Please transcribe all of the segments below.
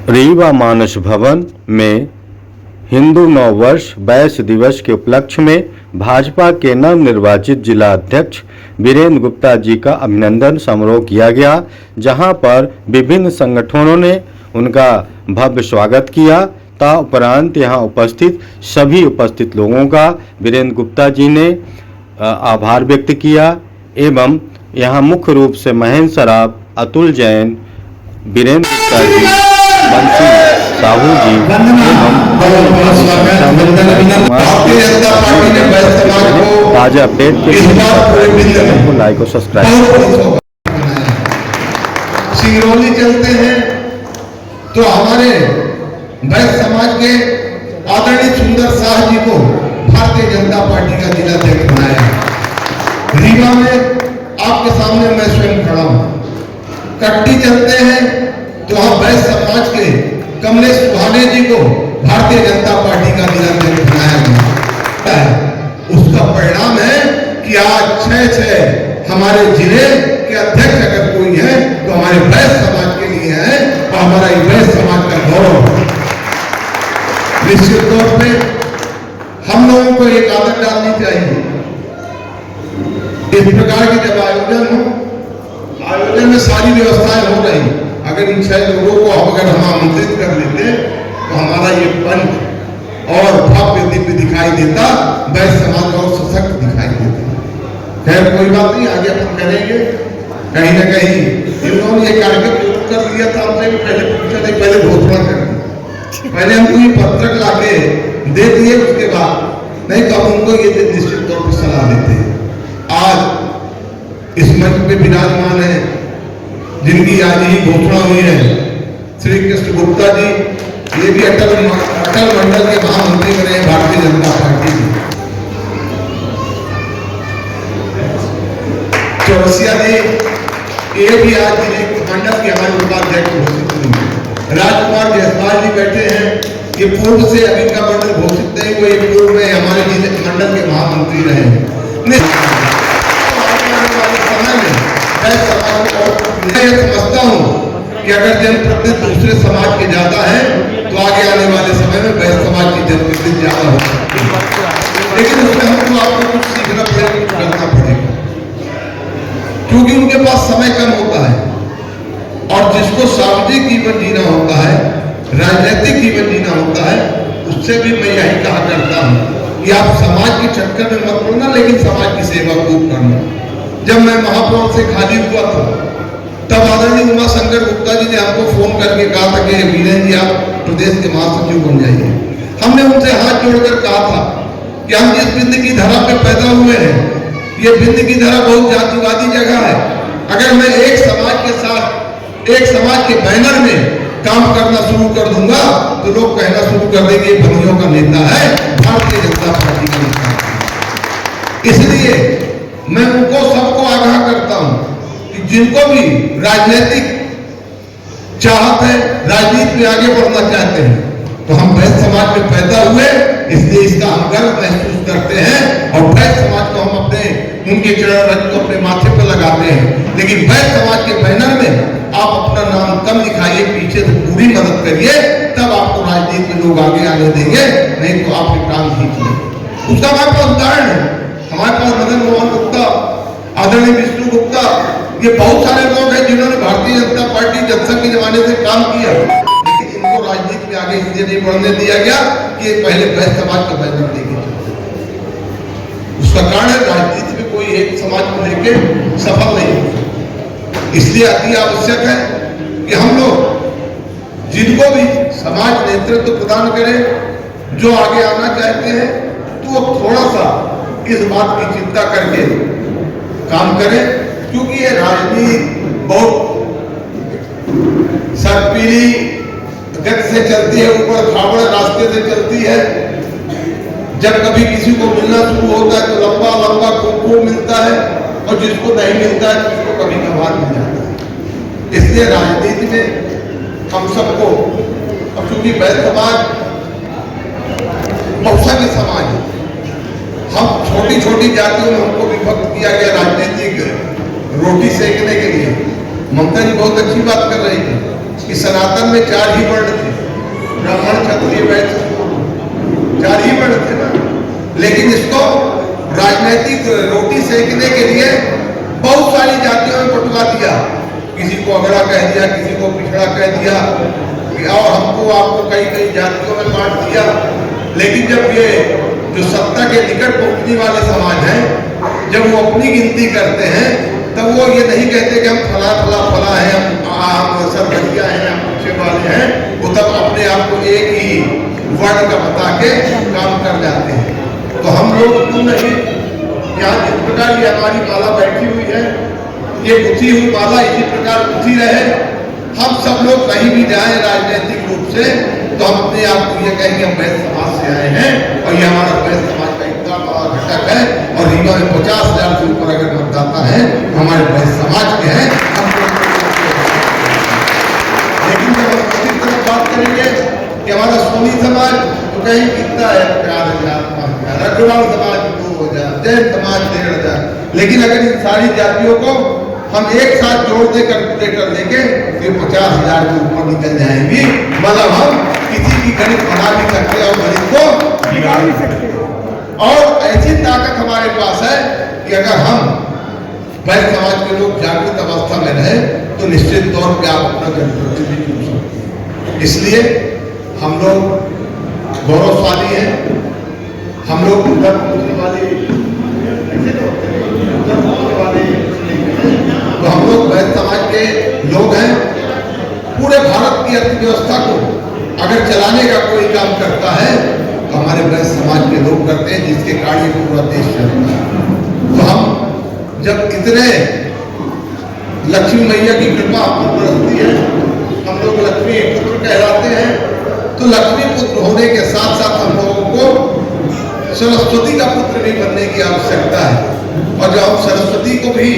रीवा मानस भवन में हिंदू नव वर्ष बैस दिवस के उपलक्ष्य में भाजपा के नवनिर्वाचित जिला अध्यक्ष वीरेंद्र गुप्ता जी का अभिनंदन समारोह किया गया, जहां पर विभिन्न संगठनों ने उनका भव्य स्वागत किया। उपरांत यहां उपस्थित सभी उपस्थित लोगों का वीरेंद्र गुप्ता जी ने आभार व्यक्त किया एवं यहां मुख्य रूप से महेंद्र सराफ, अतुल जैन, वीरेंद्र गुप्ता जी, बंसी साहू जी ताजा अपडेट के लिए लाइक और सब्सक्राइब। सिंगरौली चलते हैं तो हमारे बैस समाज के आदरणीय सुंदर शाह जी को भारतीय जनता पार्टी का जिला अध्यक्ष बनाया। रीवा में आपके सामने मैं स्वयं खड़ा हूं। कट्टी चलते हैं तो हम बैस समाज के कमलेश सुहाने जी को भारतीय जनता पार्टी का जिला अध्यक्ष बनाया गया। उसका परिणाम है कि आज 6 हमारे जिले के अध्यक्ष अगर कोई है तो हमारे बैस समाज के लिए है और हमारा बैस समाज का गौरव। निश्चित तौर पे हम लोगों को एक आदत डालनी चाहिए। इस प्रकार के जब आयोजन में सारी व्यवस्थाएं हो रही, अगर इन 6 लोगों को अगर हम आमंत्रित कर लेते तो हमारा ये पंच और भव्य दिव्य दिखाई देता, बैस समाज और सशक्त दिखाई देता। खैर कोई बात नहीं, आगे अपन करेंगे। कहीं ना कहीं इन लोगों ने ये कार्यक्रम कर लिया था, हमसे पहले पूछा था, पहले घोषणा कर, पहले हमको ये पत्रक लाके दे दिए, उसके बाद नहीं तो हम उनको ये निश्चित तौर पर सलाह देते हैं। आज इस मंच पे विराजमान है जिनकी आज ही घोषणा हुई है, श्री कृष्ण गुप्ता जी, ये भी अटल मंडल के महामंत्री बने हैं भारतीय जनता पार्टी के। चौरसिया जी, ये भी आज मंडल के हमारे उपाध्यक्ष घोषित हुए। राजकुमार जायसवाल जी बैठे हैं, ये पूर्व से अभी का मंडल घोषित नहीं हुए, पूर्व में हमारे मंडल के महामंत्री रहे। मैं समझता हूँ कि अगर जनप्रतिनिधि दूसरे समाज के ज्यादा है तो आगे आने वाले समय में बैस समाज की जनप्रतिनिधि ज्यादा हो सकती है, लेकिन उसमें हमको आपको कुछ सीखना पड़ेगा, कुछ करना पड़ेगा, क्योंकि उनके पास समय कम होता है। और जिसको सामाजिक जीवन जीना होता है, राजनीतिक जीवन जीना होता है, उससे भी मैं यही कहा करता हूं कि आप समाज के चक्कर में मत पड़ना, लेकिन समाज की सेवा खूब करना। जब मैं महापौर से खाली हुआ था तब आदरणीय उमा शंकर गुप्ता जी ने हमको फोन करके कहा था कि वीरेंद्र जी आप प्रदेश के महासचिव बन जाइए। हमने उनसे हाथ जोड़कर कहा था कि हम जिस बिंद की धरा पे पैदा हुए हैं, ये बिंद की धरा बहुत जातिवादी जगह है। अगर मैं एक समाज के साथ, एक समाज के बैनर में काम करना शुरू कर दूंगा तो लोग कहना शुरू कर देंगे बनियों का नेता है, भारतीय जनता पार्टी का नेता है। इसलिए मैं उनको सबको आगाह करता हूं कि जिनको भी राजनीतिक चाहत है, राजनीति में आगे बढ़ना चाहते हैं, तो हम बैस समाज में पैदा हुए, इसलिए इसका हम गर्व महसूस करते हैं और बैस समाज को हम अपने उनके चरण रज को अपने माथे पर लगाते हैं। लेकिन बैस समाज के बैनर में आप अपना नाम कम दिखाइए, पीछे से पूरी मदद करिए, तब आपको राजनीति में लोग आगे आने देंगे, नहीं तो आपके काम खींच लेंगे। उसका हमारे पास उदाहरण है, हमारे पास मदन मोहन गुप्ता, आदरणीय विष्णु गुप्ता, ये बहुत सारे लोग हैं जिन्होंने भारतीय जनता पार्टी जनसंघ के जमाने से काम किया, लेकिन इनको राजनीति में आगे इसलिए नहीं बढ़ने दिया गया कि पहले बैस समाज का बैनर लेके चलते। उसका कारण है राजनीति में कोई एक समाज को लेके सफल नहीं हो। इसलिए अति आवश्यक है कि हम लोग जिनको भी समाज नेतृत्व प्रदान करे, जो आगे आना चाहते हैं, तो वो थोड़ा सा इस बात की चिंता करके काम करें, क्योंकि ये राजनीति बहुत सरपीली गति से चलती है, ऊपर खाबड़ रास्ते से चलती है। जब कभी किसी को मिलना शुरू होता है तो लंबा लंबा खूब मिलता है, और जिसको नहीं मिलता है उसको कभी कभार मिल जाता है। इसलिए राजनीति में हम सबको, और चूंकि बैस समाज बहुसंख्य समाज है, हम छोटी छोटी जातियों में हमको विभक्त किया गया राजनीतिक रोटी सेकने के लिए। ममता जी बहुत अच्छी बात कर रही थी, कि सनातन में 4 ही वर्ण थे, ब्राह्मण क्षत्रिय वैश्य, 4 ही वर्ण थे ना। लेकिन इसको राजनीतिक रोटी सेकने के लिए बहुत सारी जातियों में बंटवा दिया। किसी को अगड़ा कह दिया, किसी को पिछड़ा कह दिया, और हमको आपको कई कई जातियों में बांट दिया। लेकिन जब ये जो सत्ता के निकट पहुंचने वाले समाज हैं, जब वो अपनी गिनती करते हैं, तब वो ये नहीं कहते कि हम फला फला फला हैं, हम सरबरिया हैं, हम पीछे वाले हैं। वो तब अपने आप को एक ही वर्ण का बता के काम कर जाते हैं। तो हम लोग क्यों नहीं, यहाँ जिस प्रकार ये हमारी माला बैठी हुई है, ये गुथी हुई माला इसी प्रकार गुथी रहे। हम सब लोग कहीं भी जाए राजनीतिक रूप से, तो हम अपने आप को ये कहेंगे हम वैश्य समाज से आए हैं, और ये हमारा वैश्य समाज का इतना बड़ा घटक है। और रीवा में 50,000 से ऊपर अगर मतदाता है हमारे वैश्य समाज के हैं। लेकिन जब हम दूसरी तरफ बात करेंगे कि हमारा सोनी समाज, तो कहीं कितना है 4,000, 5,000, अग्रवाल समाज 2,000, जैन समाज 1,500। लेकिन अगर इन सारी जातियों को हम एक साथ जोड़ दे कैलकुलेटर लेके तो 50,000 के ऊपर निकल जाएंगी। मतलब हम किसी की गणित बना भी सकते हैं और गणित को बिगाड़ भी सकते हैं। और ऐसी ताकत हमारे पास है कि अगर हम वैश्य समाज के लोग जागृत अवस्था में रहे, तो निश्चित तौर पे आप अपना जनप्रतिनिधि चुन सकते हैं। इसलिए हम लोग गौरवशाली हैं। हम लोग उधर पहुंचने वाले, तो हम लोग वैश्य समाज के लोग हैं। पूरे भारत की अर्थव्यवस्था को अगर चलाने का कोई काम करता है, तो हमारे वैश्य समाज के लोग करते हैं, जिसके कारण ये पूरा देश चलता है। तो हम जब इतने लक्ष्मी मैया की कृपा हम पर बरसती है, हम लोग लक्ष्मी पुत्र कहलाते हैं, तो लक्ष्मी पुत्र होने के साथ साथ हम लोगों को सरस्वती का पुत्र भी बनने की आवश्यकता है। और जब हम सरस्वती को भी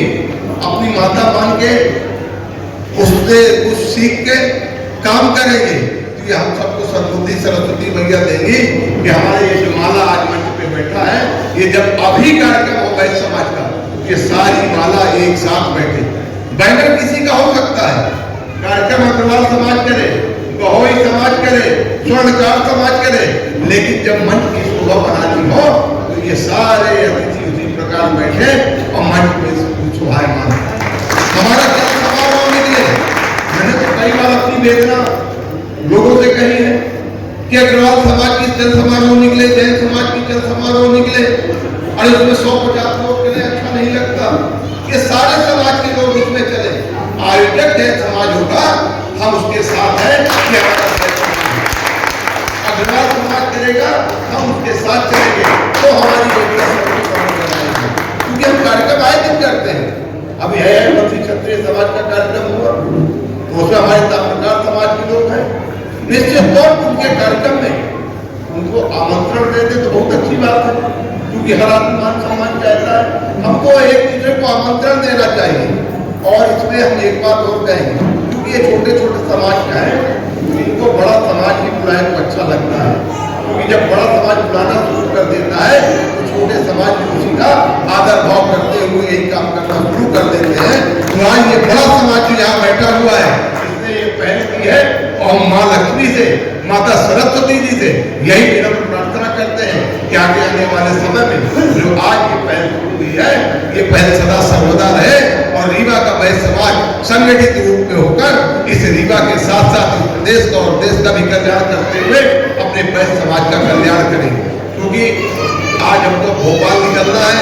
अपनी माता मान के उससे कुछ सीख के काम करेंगे, तो ये हम सबको सद्बुद्धि सरस्वती मैया देंगी कि हमारे ये जो माला आज मंच पे बैठा है, ये जब अभी कार्यक्रम हो वैश्य समाज का, ये सारी माला एक साथ बैठे। बैनर किसी का हो सकता है, कार्यक्रम अग्रवाल समाज करे, बहोई समाज करे, स्वर्णकार समाज करे, लेकिन जब मंच की शोभा बनानी हो, तो ये सारे अतिथि उसी प्रकार बैठे और मंच में शोभायमान। हमारा जल समारोह निकले। मैंने तो कई बार अपनी वेदना लोगों से कही है कि अग्रवाल समाज की जल समारोह निकले, जैन समाज की जल समारोह निकले, और उसमें 100-50 लोग के लिए अच्छा नहीं लगता। ये सारे समाज के लोग उसमें चले। आयोजक जैन समाज होगा, हम उसके साथ हैं कि अग्रवाल समाज करेगा, हम उसके साथ चलेंगे, तो हमारी क्योंकि हम कार्यक्रम आए दिन करते हैं। अभी है क्षत्रिय समाज का कार्यक्रम हुआ, तो उसमें हमारे ताम्रकार समाज के लोग हैं। निश्चित तौर पर उनके कार्यक्रम में उनको आमंत्रण देते तो बहुत अच्छी बात है, क्योंकि हर आदमी मान सम्मान चाहता है। हमको एक दूसरे को आमंत्रण देना चाहिए। और इसमें हम एक बात और कहेंगे, क्योंकि ये छोटे छोटे समाज का है, इनको बड़ा समाज ही बुलाए तो अच्छा लगता है। क्योंकि जब बड़ा समाज बुलाना शुरू कर देता है, तो छोटे समाज में उसी का आदर भाव करते हुए यही काम करना शुरू कर देते हैं। तो आज ये बड़ा समाज जो यहाँ बैठा हुआ है, इसने ये पहल की है, और हम माँ लक्ष्मी से, माता सरस्वती जी से यही विनम्र प्रार्थना करते हैं कि आगे आने वाले समय में जो आज ये पहल शुरू हुई है, ये पहल सदा सर्वदा रहे, और रीवा का वैश्य समाज संगठित रूप में होकर इस रीवा के साथ साथ इस प्रदेश का और देश का भी कल्याण करते हुए अपने वैश्य समाज का कल्याण करेंगे। क्योंकि आज हमको भोपाल निकलना है,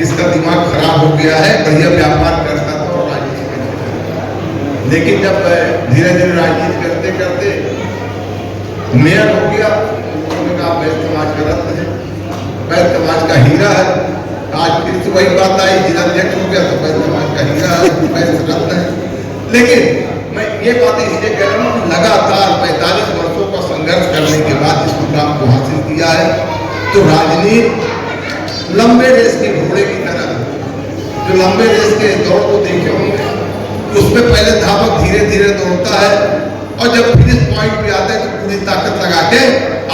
इसका दिमाग खराब हो गया है, बढ़िया व्यापार करता था और राजनीति करता। लेकिन जब धीरे धीरे राजनीति करते करते मेयर हो गया, उन्होंने कहा वैश्य समाज का रत्न है, वैश्य समाज का हीरा है। आज फिर से वही बात आई, जिलाध्यक्ष हो गया तो वैश्य समाज का हीरा है, वैश्य रत्न है। लेकिन मैं ये बातें इसलिए कह रहा हूँ, लगातार 45 वर्षों का संघर्ष करने के बाद इस मुकाम को हासिल किया है। तो राजनीति लंबे रेस के घोड़े की तरह, जो लंबे रेस के दौड़ को देखे होंगे, उसमें पहले धावक धीरे धीरे दौड़ता है, और जब फिनिश पॉइंट पे आता है तो पूरी ताकत लगा के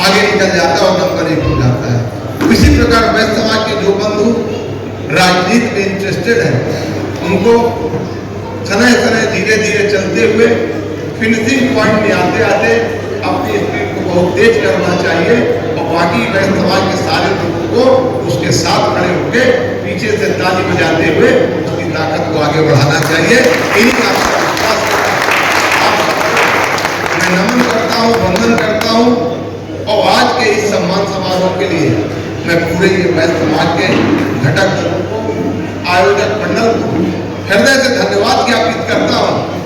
आगे निकल जाता है और नंबर 1 हो जाता है। इसी प्रकार वैश्य समाज के जो बंधु राजनीति में इंटरेस्टेड है, उनको समय समय धीरे धीरे चलते हुए फिनिशिंग पॉइंट में आते आते अपनी स्पीड को बहुत तेज करना चाहिए और बाकी वैश्य समाज के सारे लोगों को उसके साथ खड़े होकर पीछे से ताली बजाते हुए उसकी ताकत को आगे बढ़ाना चाहिए। यही आपका विश्वास मैं नमन करता हूँ, वंदन करता हूँ और आज के इस सम्मान समारोह के लिए मैं पूरे ये वैश्य समाज के घटक आयोजक मंडल को हृदय से धन्यवाद ज्ञापित करता हूँ